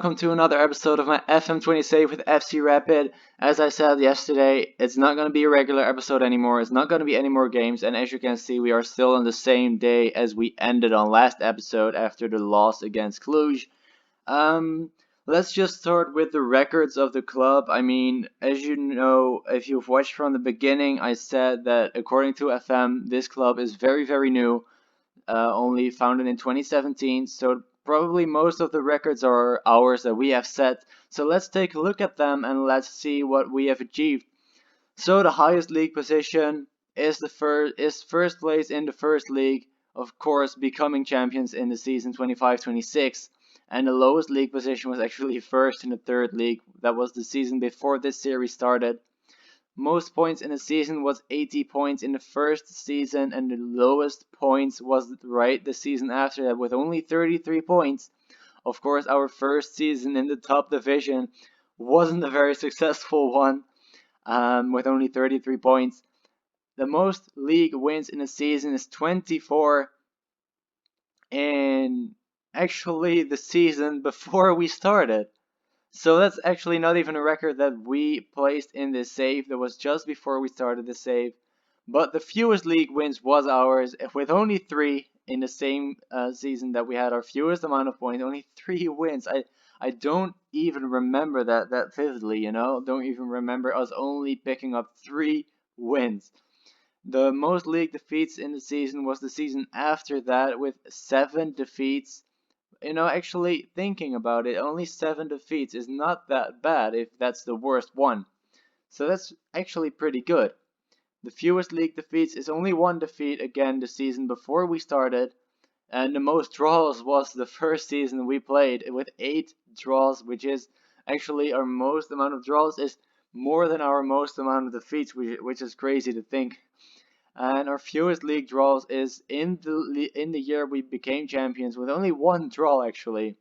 welcome to another episode of my FM20 save with FC Rapid. As I said yesterday, it's not going to be a regular episode anymore. It's not going to be any more games, and as you can see, we are still on the same day as we ended on last episode after the loss against Cluj. Um, let's just start with the records of the club. I mean, as you know, if you've watched from the beginning, I said that according to FM, this club is very, very new, only founded in 2017, so probably most of the records are ours that we have set. So let's take a look at them and let's see what we have achieved. So the highest league position is first place in the first league, of course, becoming champions in the season 25-26. And the lowest league position was actually first in the third league. That was the season before this series started. Most points in a season was 80 points in the first season, and the lowest points was right the season after that with only 33 points. Of course, our first season in the top division wasn't a very successful one, with only 33 points. The most league wins in a season is 24, and actually the season before we started. So that's actually not even a record that we placed in this save. That was just before we started the save. But the fewest league wins was ours, with only 3 in the same season that we had our fewest amount of points. Only 3 wins. I don't even remember that vividly, you know. Don't even remember us only picking up 3 wins. The most league defeats in the season was the season after that with 7 defeats. You know, actually thinking about it, only 7 defeats is not that bad if that's the worst one. So that's actually pretty good. The fewest league defeats is only 1 defeat, again the season before we started. And the most draws was the first season we played with 8 draws, which is actually our most amount of draws is more than our most amount of defeats, which is crazy to think. And our fewest league draws is in the year we became champions with only 1 draw actually.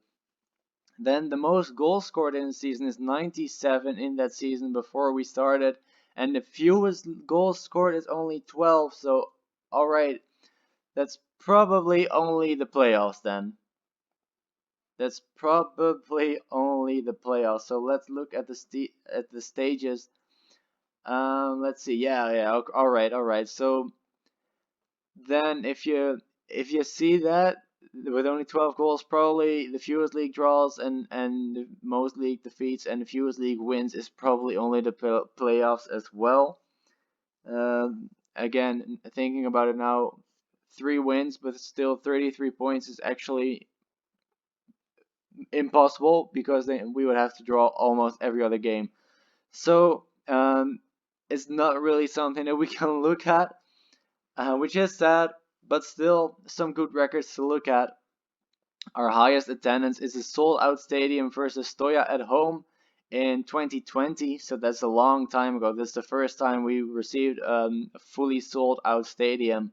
Then the most goals scored in the season is 97 in that season before we started, and the fewest goals scored is only 12. So alright, that's probably only the playoffs then. That's probably only the playoffs. So let's look at the stages. Let's see. Yeah. All right. So then if you see that with only 12 goals, probably the fewest league draws and the most league defeats and the fewest league wins is probably only the playoffs as well. Again, thinking about it now, 3 wins but still 33 points is actually impossible because then we would have to draw almost every other game. So it's not really something that we can look at, which is sad, but still some good records to look at. Our highest attendance is a sold-out stadium versus Stoya at home in 2020, so that's a long time ago. This is the first time we received a fully sold-out stadium.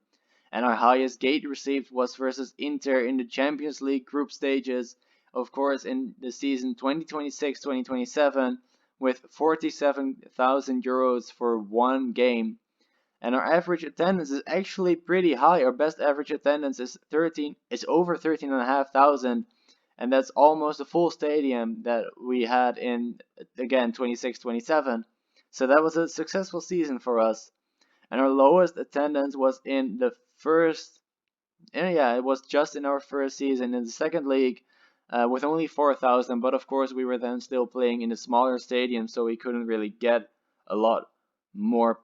And our highest gate received was versus Inter in the Champions League group stages, of course, in the season 2026-2027, with 47,000 euros for 1 game. And our average attendance is actually pretty high. Our best average attendance is over 13,500, and that's almost a full stadium that we had in, again, 26-27. So that was a successful season for us. And our lowest attendance was in the first, it was just in our first season in the second league, with only 4,000. But of course, we were then still playing in a smaller stadium, so we couldn't really get a lot more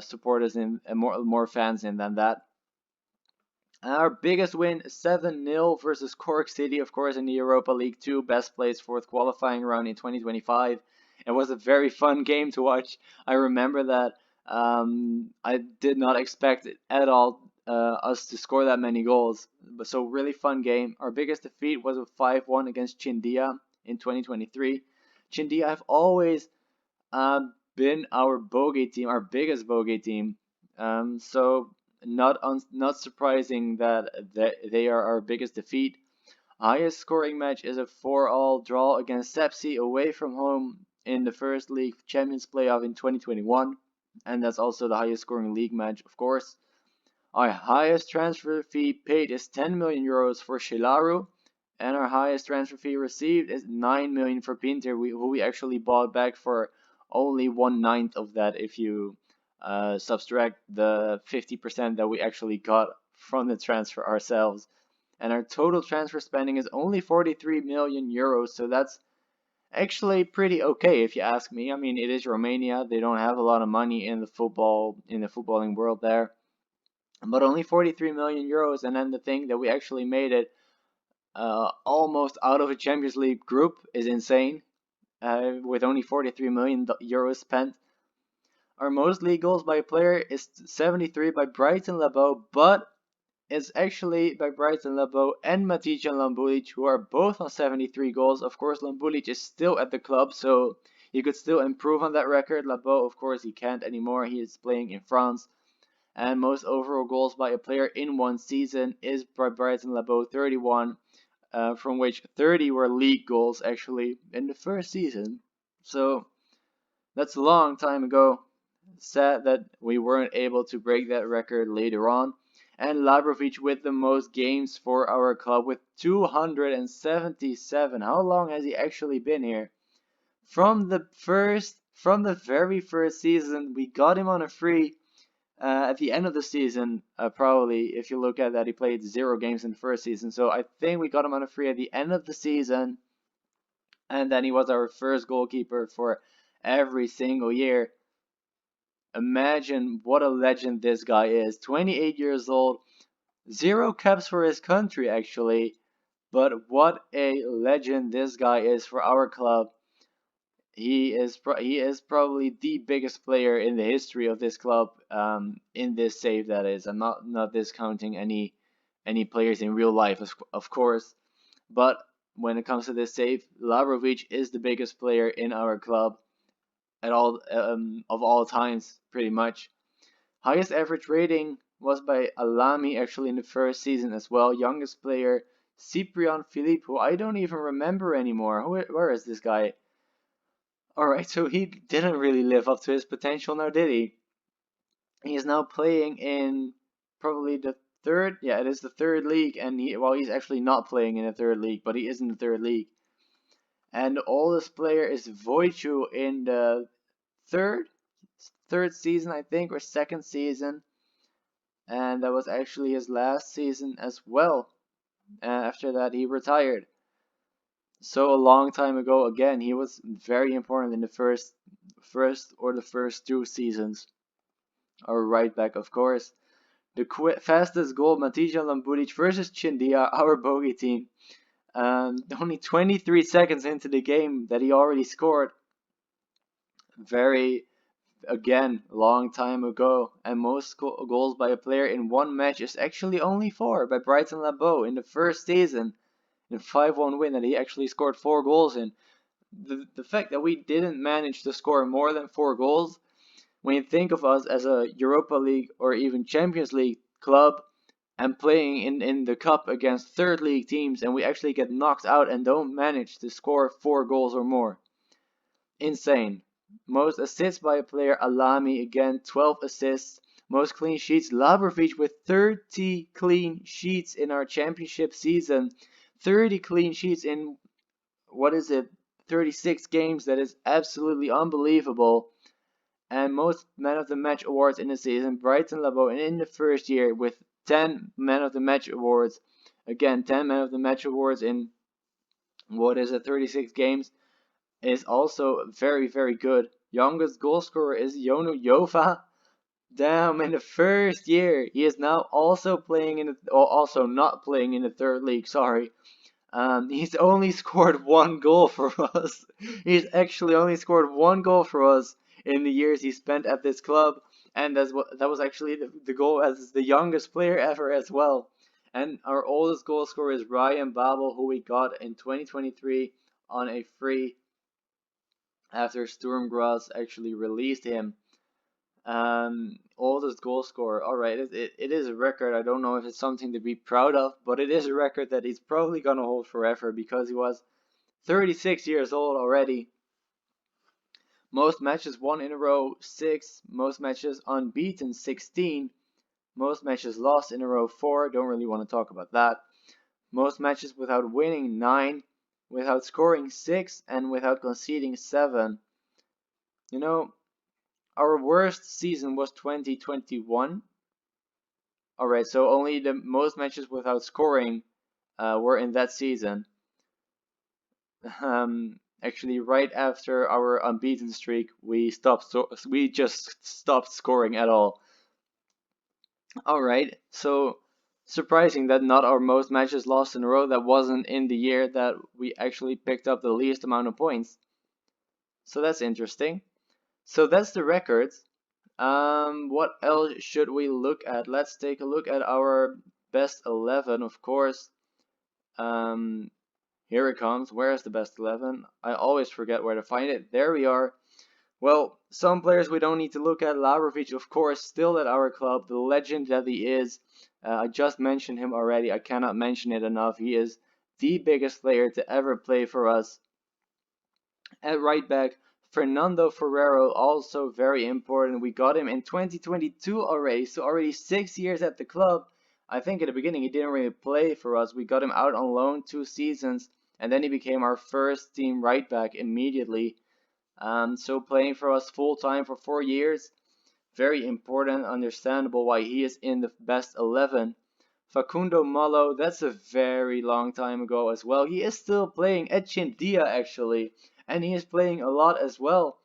supporters in and more fans in than that. Our biggest win, 7-0 versus Cork City, of course, in the Europa League 2, best place fourth qualifying round in 2025. It was a very fun game to watch. I remember that. I did not expect it at all us to score that many goals. But so really fun game. Our biggest defeat was a 5-1 against Chindia in 2023. Chindia have always been our bogey team, our biggest bogey team. So not surprising that they are our biggest defeat. Highest scoring match is a 4-4 draw against Sepsi away from home in the first league Champions playoff in 2021, and that's also the highest scoring league match, of course. Our highest transfer fee paid is 10 million euros for Shilaru, And our highest transfer fee received is 9 million for Pinter, who we actually bought back for only 1/9 of that if you subtract the 50% that we actually got from the transfer ourselves. And our total transfer spending is only 43 million euros, so that's actually pretty okay if you ask me. I mean, it is Romania. They don't have a lot of money in the footballing world there. But only 43 million euros, and then the thing that we actually made it almost out of a Champions League group is insane. With only 43 million euros spent. Our most league goals by a player is 73 by Brighton Labo, but it's actually by Brighton Labo and Matic and Lambulic, who are both on 73 goals. Of course, Lambulic is still at the club, so he could still improve on that record. Labo, of course, he can't anymore. He is playing in France. And most overall goals by a player in one season is by Brighton Labo, 31, from which 30 were league goals actually in the first season. So that's a long time ago. Sad that we weren't able to break that record later on. And Labrovic with the most games for our club with 277. How long has he actually been here? From the very first season, we got him on a free. At the end of the season, probably, if you look at that, he played 0 games in the first season. So I think we got him on a free at the end of the season. And then he was our first goalkeeper for every single year. Imagine what a legend this guy is. 28 years old, 0 caps for his country actually, but what a legend this guy is for our club. He is probably the biggest player in the history of this club. In this save, that is. I'm not discounting any players in real life, of course, but when it comes to this save, Labrovic is the biggest player in our club at all of all times, pretty much. Highest average rating was by Alami actually in the first season as well. Youngest player Cyprian Philippe, who I don't even remember anymore. Where is this guy? Alright, so he didn't really live up to his potential now, did he? He is now playing in probably the third, yeah, it is the third league, and he's actually not playing in the third league, but he is in the third league. And the oldest player is Wojciech in the third season, I think, or second season. And that was actually his last season as well. After that, he retired. So a long time ago, again, he was very important in the first 2 seasons. Our right back, of course. The fastest goal, Matija Lambudic versus Chindia, our bogey team. Only 23 seconds into the game that he already scored. Again, long time ago. And most goals by a player in one match is actually only 4 by Brighton Labo in the first season. In a 5-1 win that he actually scored 4 goals in. The fact that we didn't manage to score more than 4 goals, when you think of us as a Europa League or even Champions League club, and playing in the cup against third league teams, and we actually get knocked out and don't manage to score 4 goals or more. Insane. Most assists by a player, Alami, again 12 assists. Most clean sheets, Labrovic with 30 clean sheets in our championship season. 30 clean sheets in, 36 games. That is absolutely unbelievable. And most man of the match awards in the season, Brighton Labo, and in the first year with 10 man of the match awards. Again, 10 man of the match awards in 36 games is also very, very good. Youngest goal scorer is Jonu Jova. Damn, in the first year, he is now also also not playing in the third league, sorry. He's only scored 1 goal for us. He's actually only scored 1 goal for us in the years he spent at this club, and that was actually the goal as the youngest player ever as well. And our oldest goal scorer is Ryan Babel, who we got in 2023 on a free after Sturm Graz actually released him. Oldest goal scorer. Alright, it is a record. I don't know if it's something to be proud of, but it is a record that he's probably gonna hold forever because he was 36 years old already. Most matches won in a row, 6. Most matches unbeaten, 16. Most matches lost in a row, 4. Don't really want to talk about that. most matches without winning 9, without scoring 6, and without conceding 7. You know, our worst season was 2021. Alright, so only the most matches without scoring were in that season. Actually, right after our unbeaten streak, we just stopped scoring at all. Alright, so surprising that not our most matches lost in a row, that wasn't in the year that we actually picked up the least amount of points. So that's interesting. So that's the records. What else should we look at? Let's take a look at our best 11, of course. Here it comes. Where is the best 11? I always forget where to find it. There we are. Well, some players we don't need to look at. Lavrovic, of course, still at our club, the legend that he is. I just mentioned him already. I cannot mention it enough. He is the biggest player to ever play for us. At right back, Fernando Ferrero, also very important. We got him in 2022 already, so already 6 years at the club. I think at the beginning he didn't really play for us. We got him out on loan 2 seasons, and then he became our first team right back immediately. So playing for us full time for 4 years, very important, understandable why he is in the best 11. Facundo Malo, that's a very long time ago as well. He is still playing at Chindia actually, and he is playing a lot as well.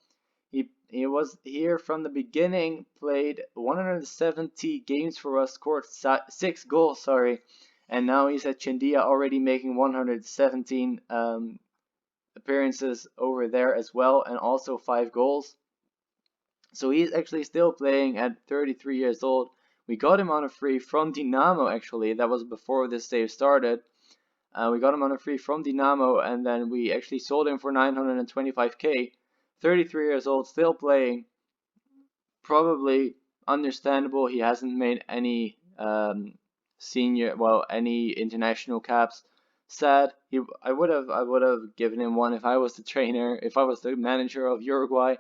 He was here from the beginning, played 170 games for us, scored 6 goals, sorry, and now he's at Chindia already making 117 appearances over there as well, and also 5 goals. So he's actually still playing at 33 years old. We got him on a free from Dinamo actually. That was before this save started. We got him on a free from Dinamo, and then we actually sold him for 925k. 33 years old, still playing. Probably understandable. He hasn't made any any international caps. Sad. I would have given him one if I was the trainer, if I was the manager of Uruguay.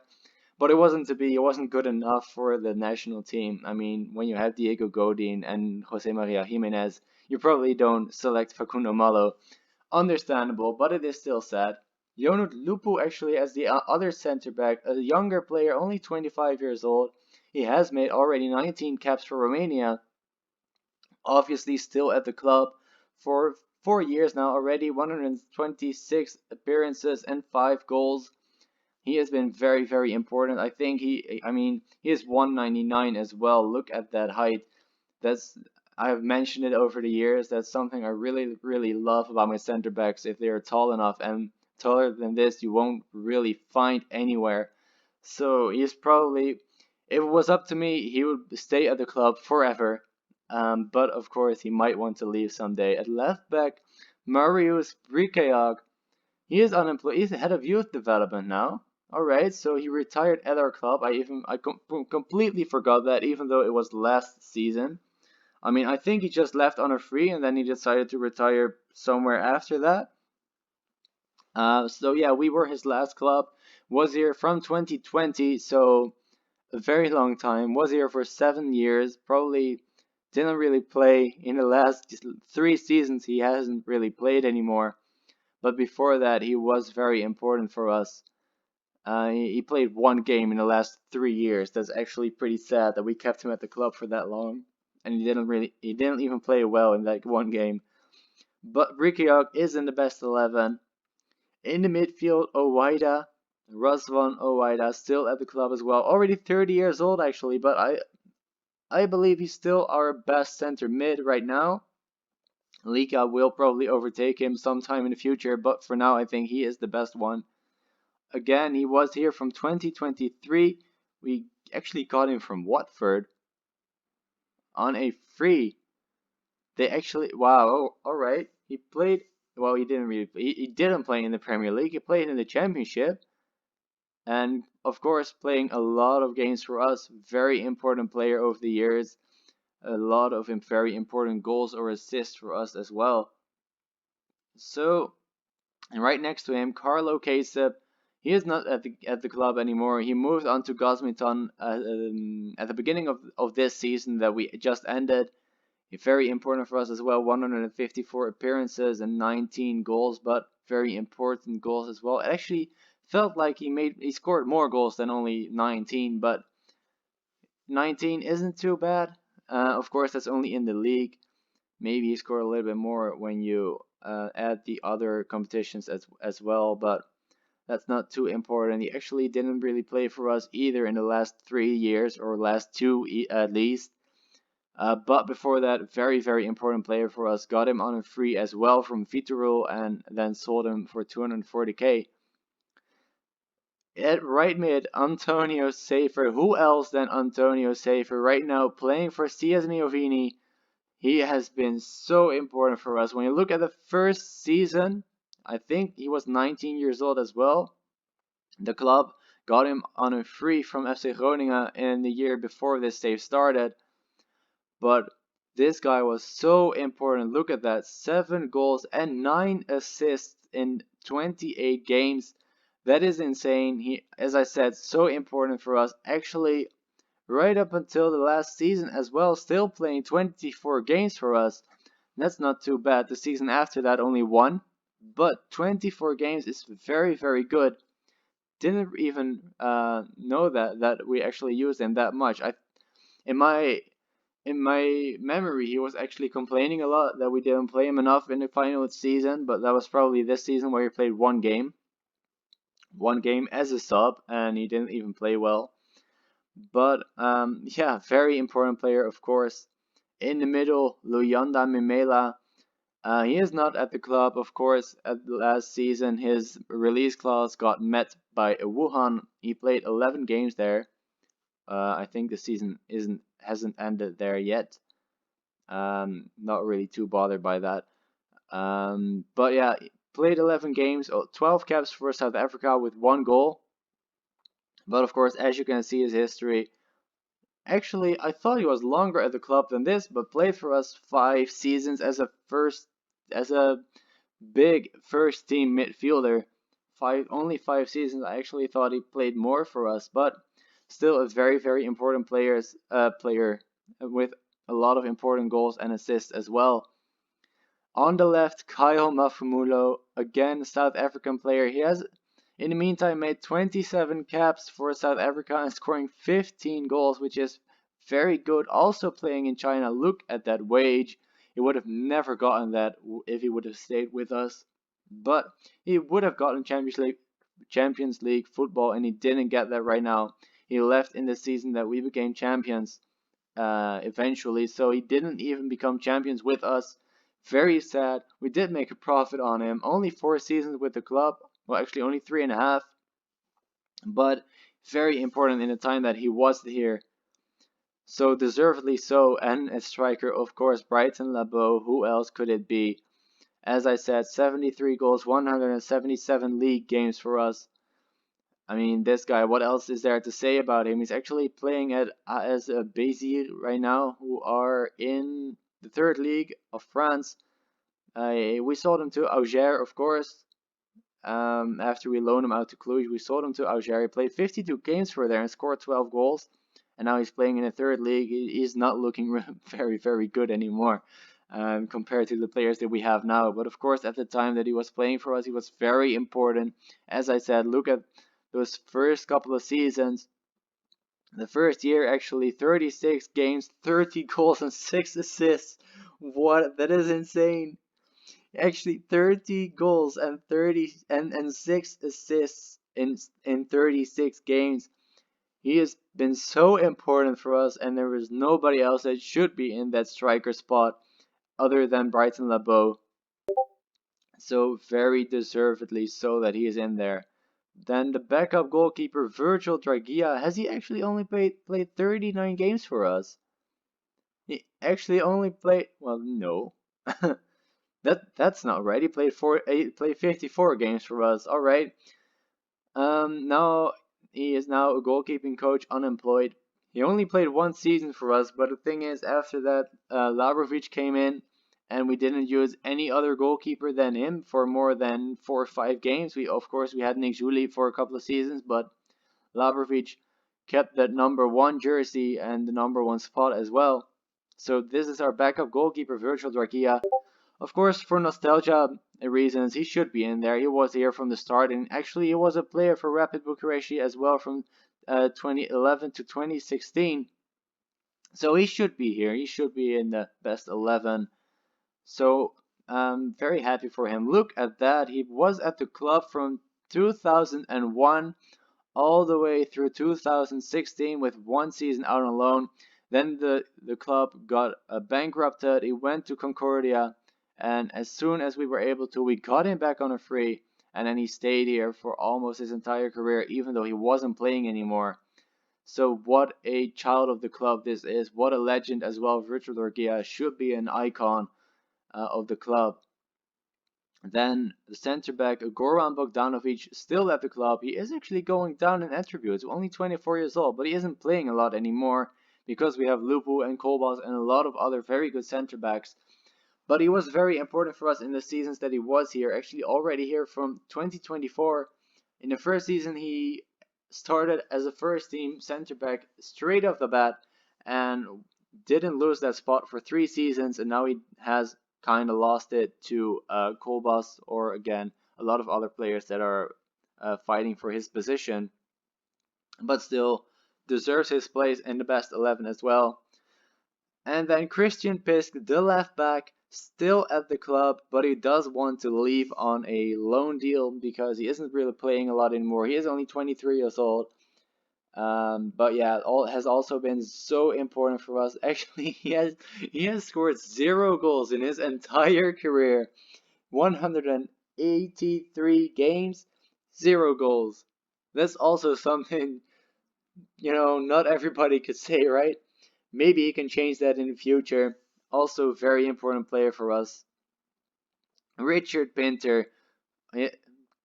But it wasn't to be. It wasn't good enough for the national team. I mean, when you have Diego Godin and Jose Maria Jimenez, you probably don't select Facundo Malo. Understandable, but it is still sad. Jonut Lupu actually as the other center back, a younger player, only 25 years old. He has made already 19 caps for Romania. Obviously still at the club for 4 years now already, 126 appearances and 5 goals. He has been very, very important. I think he is 199 as well. Look at that height. I've mentioned it over the years. That's something I really, really love about my center backs. If they are tall enough, and taller than this, you won't really find anywhere. So he's probably, if it was up to me, he would stay at the club forever. But of course, he might want to leave someday. At left back, Marius Brikeag. He is unemployed. He's the head of youth development now. Alright, so he retired at our club. I completely forgot that, even though it was last season. I mean, I think he just left on a free and then he decided to retire somewhere after that. So yeah, we were his last club. Was here from 2020, so a very long time. Was here for 7 years. Probably didn't really play in the last 3 seasons. He hasn't really played anymore. But before that, he was very important for us. He played 1 game in the last 3 years. That's actually pretty sad that we kept him at the club for that long, and he didn't even play well in that 1 game. But Brikeog is in the best 11. In the midfield, Owaida, Razvan Owaida, still at the club as well. Already 30 years old actually, but I believe he's still our best center mid right now. Lika will probably overtake him sometime in the future, but for now I think he is the best one. Again, he was here from 2023. We actually got him from Watford on a free. They actually, wow, oh, all right. He played, well, he didn't play in the Premier League. He played in the Championship. And of course, playing a lot of games for us. Very important player over the years. A lot of very important goals or assists for us as well. So, and right next to him, Carlo Kasep. He is not at the club anymore. He moved on to Gosmiton at the beginning of this season that we just ended. Very important for us as well. 154 appearances and 19 goals, but very important goals as well. It actually felt like he scored more goals than only 19, but 19 isn't too bad. Of course, that's only in the league. Maybe he scored a little bit more when you add the other competitions as well, but that's not too important. He actually didn't really play for us either in the last 3 years, or last two at least. But before that, very important player for us. Got him on a free as well from Vitorul and then sold him for 240k. At right mid, Antonio Safer. Who else than Antonio Safer? Right now, playing for CS Miovini. He has been so important for us. When you look at the first season, I think he was 19 years old as well. The club got him on a free from FC Groningen in the year before this save started. But this guy was so important. Look at that. 7 goals and 9 assists in 28 games. That is insane. He, as I said, so important for us. Actually, right up until the last season as well, still playing 24 games for us. That's not too bad. The season after that, only 1. But 24 games is very good. Didn't even know that we actually used him that much. In my memory, he was actually complaining a lot that we didn't play him enough in the final season, but that was probably this season where he played one game as a sub, and he didn't even play well. But yeah, very important player, of course. In the middle, Luyanda Mimela. He is not at the club, of course. At the last season, his release clause got met by Wuhan. He played 11 games there. I think the season hasn't ended there yet. Not really too bothered by that. But yeah, played 11 games, 12 caps for South Africa with 1 goal. But of course, as you can see his history, actually I thought he was longer at the club than this, but played for us 5 seasons as a big first team midfielder. Only 5 seasons. I actually thought he played more for us, but still a very important player with a lot of important goals and assists as well. On the left, Kyle Mafumulo, again South African player. He has in the meantime made 27 caps for South Africa and scoring 15 goals, which is very good. Also playing in China. Look at that wage. He would have never gotten that if he would have stayed with us. But he would have gotten Champions League football, and he didn't get that right now. He left in the season that we became champions eventually, so he didn't even become champions with us. Very sad. We did make a profit on him. Only 4 seasons with the club. Well, actually only 3.5. But very important in the time that he was here. So deservedly so. And a striker, of course, Brighton Labo. Who else could it be? As I said, 73 goals, 177 league games for us. I mean, this guy, what else is there to say about him? He's actually playing at as a Béziers right now, who are in the 3rd league of France. We sold him to Auxerre, of course. After we loaned him out to Cluj, we sold him to Auxerre. He played 52 games for there and scored 12 goals. And now he's playing in the 3rd league. He's not looking very good anymore compared to the players that we have now. But of course, at the time that he was playing for us, he was very important. As I said, look at those first couple of seasons. The first year, actually, 36 games, 30 goals and 6 assists. What? That is insane. Actually, 30 goals and 6 assists in 36 games. He has been so important for us, and there is nobody else that should be in that striker spot other than Brighton Labo. So very deservedly so that he is in there. Then the backup goalkeeper, Virgil Dragia. Has he actually only played 39 games for us? He actually only played, well, no. That's not right. He played 54 games for us. All right. Now he is now a goalkeeping coach, unemployed. He only played 1 season for us, but the thing is, after that, Labrovic came in, and we didn't use any other goalkeeper than him for more than 4 or 5 games. Of course, we had Nick Juli for a couple of seasons, but Labrovic kept that number 1 jersey and the number 1 spot as well. So this is our backup goalkeeper, Virgil Dorkia. Of course, for nostalgia reasons, he should be in there. He was here from the start, and actually, he was a player for Rapid Bucharest as well from 2011 to 2016. So he should be here. He should be in the best 11. So I'm very happy for him. Look at that. He was at the club from 2001 all the way through 2016 with one season out on loan. Then the club got bankrupted. He went to Concordia, and as soon as we were able to, we got him back on a free, and then he stayed here for almost his entire career, even though he wasn't playing anymore. So what a child of the club this is. What a legend as well. Richard Orgia should be an icon of the club. Then the center back Goran Bogdanovic still at the club. He is actually going down in attributes, only 24 years old, but he isn't playing a lot anymore because we have Lupu and Kolbas and a lot of other very good center backs. But he was very important for us in the seasons that he was here, actually already here from 2024. In the first season, he started as a first team center back straight off the bat and didn't lose that spot for 3 seasons, and now he has kind of lost it to Kolbas or again a lot of other players that are fighting for his position, but still deserves his place in the best 11 as well. And then Christian Pisk, the left back, still at the club, but he does want to leave on a loan deal because he isn't really playing a lot anymore. He is only 23 years old. But yeah, has also been so important for us. Actually, he has scored 0 goals in his entire career. 183 games, 0 goals. That's also something, not everybody could say, right? Maybe he can change that in the future. Also, very important player for us. Richard Pinter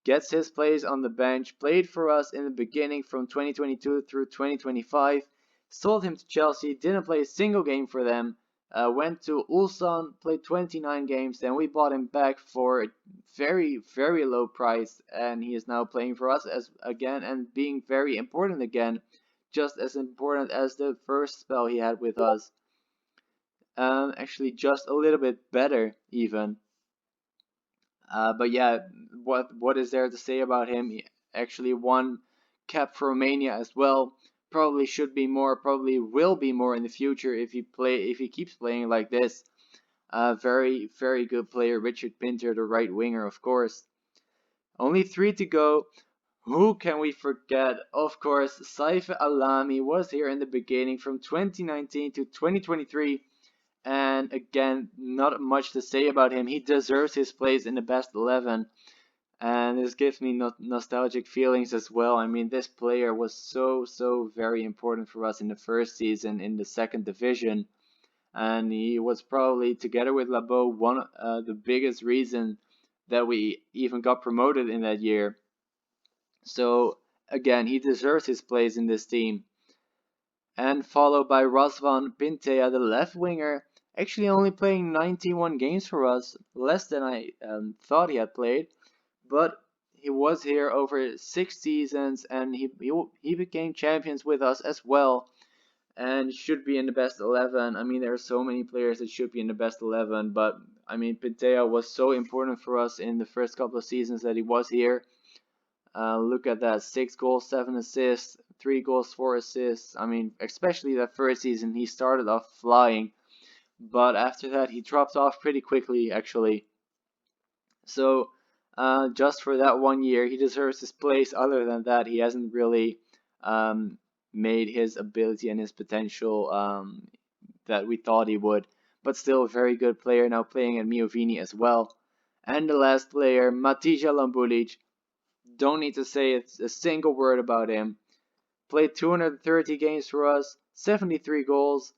gets his place on the bench, played for us in the beginning from 2022 through 2025, sold him to Chelsea, didn't play a single game for them, went to Ulsan, played 29 games, then we bought him back for a very, very low price, and he is now playing for us as again and being very important again, just as important as the first spell he had with us. Actually, just a little bit better even. But yeah, what is there to say about him? He actually won cap for Romania as well. Probably should be more. Probably will be more in the future if he keeps playing like this. Very very good player, Richard Pinter, the right winger, of course. Only 3 to go. Who can we forget? Of course, Saifa Alami was here in the beginning from 2019 to 2023. And again, not much to say about him. He deserves his place in the best 11. And this gives me nostalgic feelings as well. I mean, this player was so very important for us in the first season in the second division. And he was probably, together with Labo, one the biggest reason that we even got promoted in that year. So again, he deserves his place in this team. And followed by Razvan Pintea, the left winger, actually only playing 91 games for us, less than I thought he had played. But he was here over 6 seasons, and he became champions with us as well, and should be in the best 11. I mean, there are so many players that should be in the best 11, but I mean, Pintea was so important for us in the first couple of seasons that he was here. Look at that, 6 goals, 7 assists, 3 goals, 4 assists. I mean, especially that first season, he started off flying, but after that, he dropped off pretty quickly, actually. So, just for that 1 year, he deserves his place. Other than that, he hasn't really made his ability and his potential that we thought he would. But still, a very good player, now playing at Miovini as well. And the last player, Matija Lambulic. Don't need to say a single word about him. Played 230 games for us, 73 goals.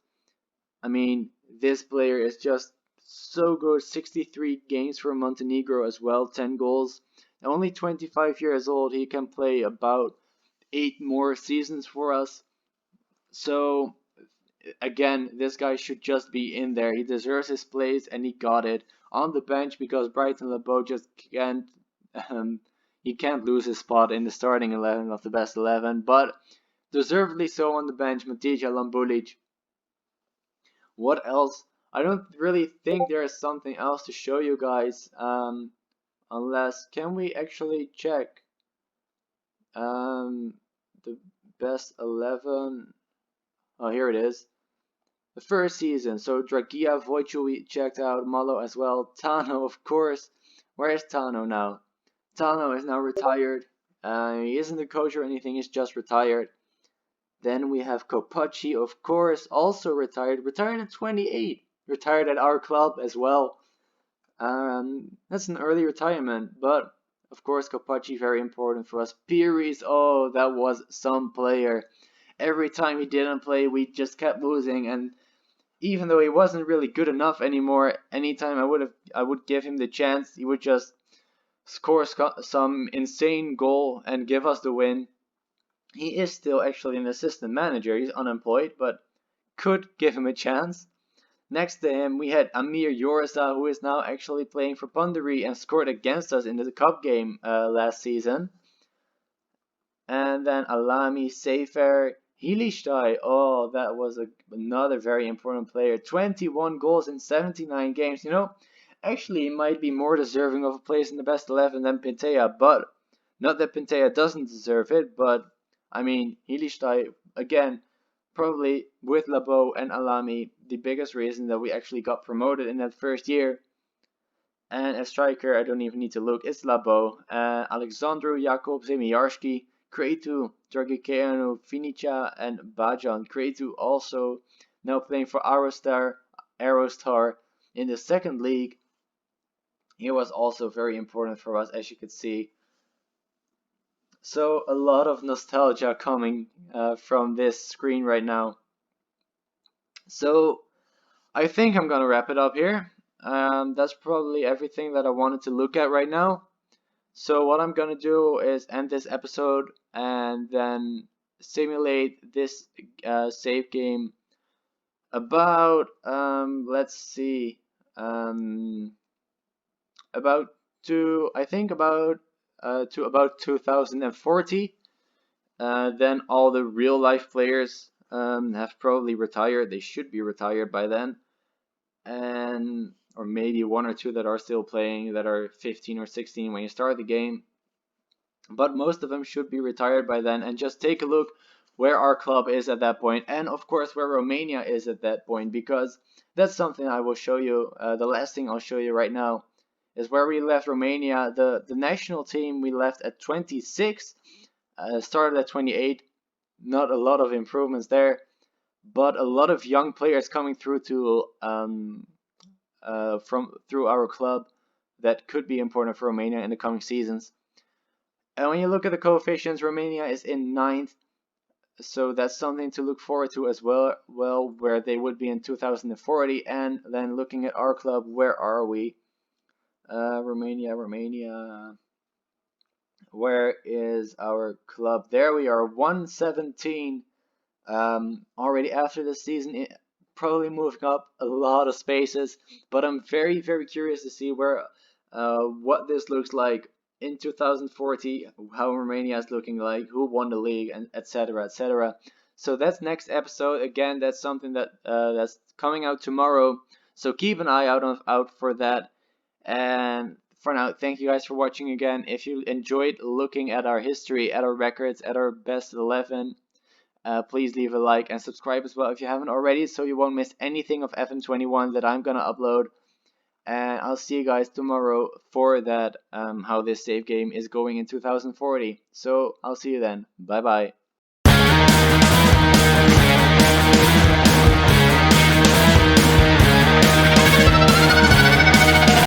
I mean, this player is just so good. 63 games for Montenegro as well, 10 goals. Only 25 years old, he can play about 8 more seasons for us. So, again, this guy should just be in there. He deserves his place, and he got it on the bench because Brighton LeBeau just can't. He can't lose his spot in the starting 11 of the best 11, but deservedly so on the bench. Matija Lambulic What else? I don't really think there is something else to show you guys. Unless, can we actually check um, the best 11? Oh, here it is. The first season. So Dragia, Wojciech we checked out, Malo as well. Tano, of course. Where is Tano now? Tano is now retired. He isn't a coach or anything, he's just retired. Then we have Kopacci, of course, also retired. Retired at 28. Retired at our club as well. That's an early retirement, but of course Kopacci very important for us. Piris, oh, that was some player. Every time he didn't play, we just kept losing, and even though he wasn't really good enough anymore, anytime I would give him the chance, he would just score some insane goal and give us the win. He is still actually an assistant manager. He's unemployed, but could give him a chance. Next to him, we had Amir Yorza, who is now actually playing for Pundari and scored against us in the cup game last season. And then Alami, Seifer, Hilishtai. Oh, that was another very important player. 21 goals in 79 games. You know, actually, he might be more deserving of a place in the best 11 than Pintea, but not that Pintea doesn't deserve it, but I mean, Hilishtai, again, probably with Labo and Alami, the biggest reason that we actually got promoted in that first year. And as striker, I don't even need to look, it's Labo, Alexandru, Jakub, Zemiarski, Kretu, Dragikeanu, Finica, and Bajan. Kretu also now playing for Aerostar in the second league. He was also very important for us, as you could see. So a lot of nostalgia coming from this screen right now. So I think I'm gonna wrap it up here. That's probably everything that I wanted to look at right now. So what I'm gonna do is end this episode and then simulate this save game about let's see about to about 2040. Then all the real life players have probably retired. They should be retired by then, and or maybe one or two that are still playing that are 15 or 16 when you start the game. But most of them should be retired by then. And just take a look where our club is at that point, and of course where Romania is at that point, because that's something I will show you. The last thing I'll show you right now is where we left Romania. The national team we left at 26, started at 28. Not a lot of improvements there, but a lot of young players coming through to through our club that could be important for Romania in the coming seasons. And when you look at the coefficients, Romania is in 9th, so that's something to look forward to as well. Well, where they would be in 2040, and then looking at our club, where are we? Romania. Where is our club? There we are, 117. Already after this season, probably moving up a lot of spaces, but I'm very, very curious to see where, what this looks like in 2040, how Romania is looking like, who won the league, and etc. etc. So that's next episode. Again, that's something that that's coming out tomorrow. So keep an eye out for that. And for now, thank you guys for watching again. If you enjoyed looking at our history, at our records, at our best 11. Please leave a like and subscribe as well if you haven't already, so you won't miss anything of FM21 that I'm gonna upload. And I'll see you guys tomorrow for that, how this save game is going in 2040. So I'll see you then. Bye bye.